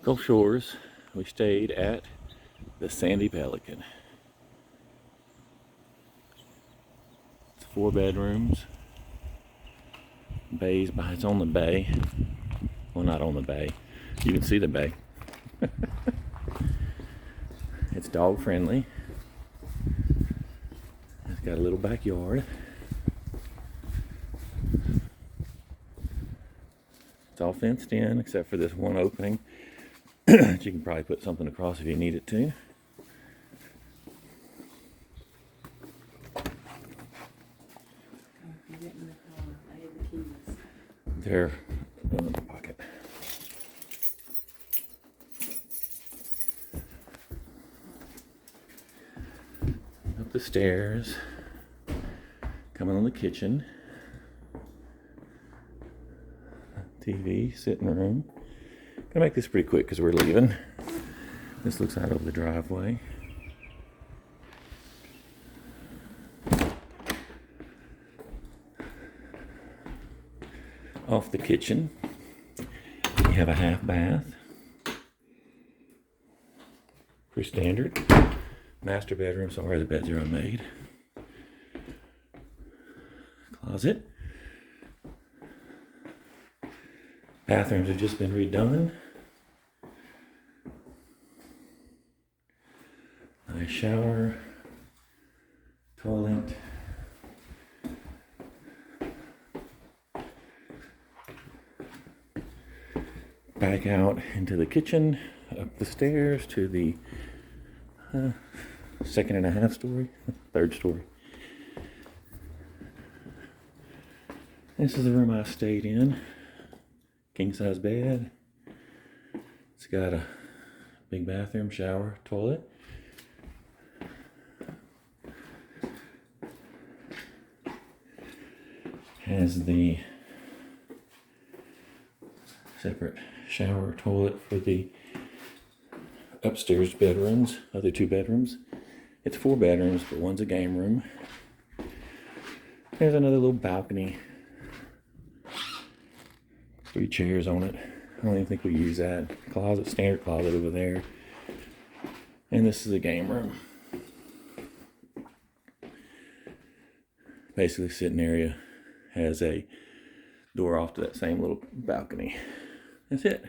Gulf Shores. We stayed at the Sandy Pelican. It's 4 bedrooms. Bay's by, it's on the bay. Well, not on the bay. You can see the bay. It's dog friendly. It's got a little backyard. It's all fenced in except for this one opening that you can probably put something across if you need it to. They're in the pocket. Up the stairs, coming on the kitchen. TV, sitting room. Gonna make this pretty quick because we're leaving. This looks out over the driveway. Off the kitchen, you have a half bath. Pretty standard. Master bedroom, sorry the beds are unmade. Closet. Bathrooms have just been redone. Nice shower, toilet. Back out into the kitchen, up the stairs to the 2.5 story, 3rd story. This is the room I stayed in. King size bed. It's got a big bathroom, shower, toilet. Has the separate shower, toilet for the upstairs bedrooms, other 2 bedrooms. It's 4 bedrooms, but one's a game room. There's another little balcony. 3 chairs on it. I don't even think we use that. Closet, standard closet over there. And this is the game room. Basically, sitting area has a door off to that same little balcony. That's it.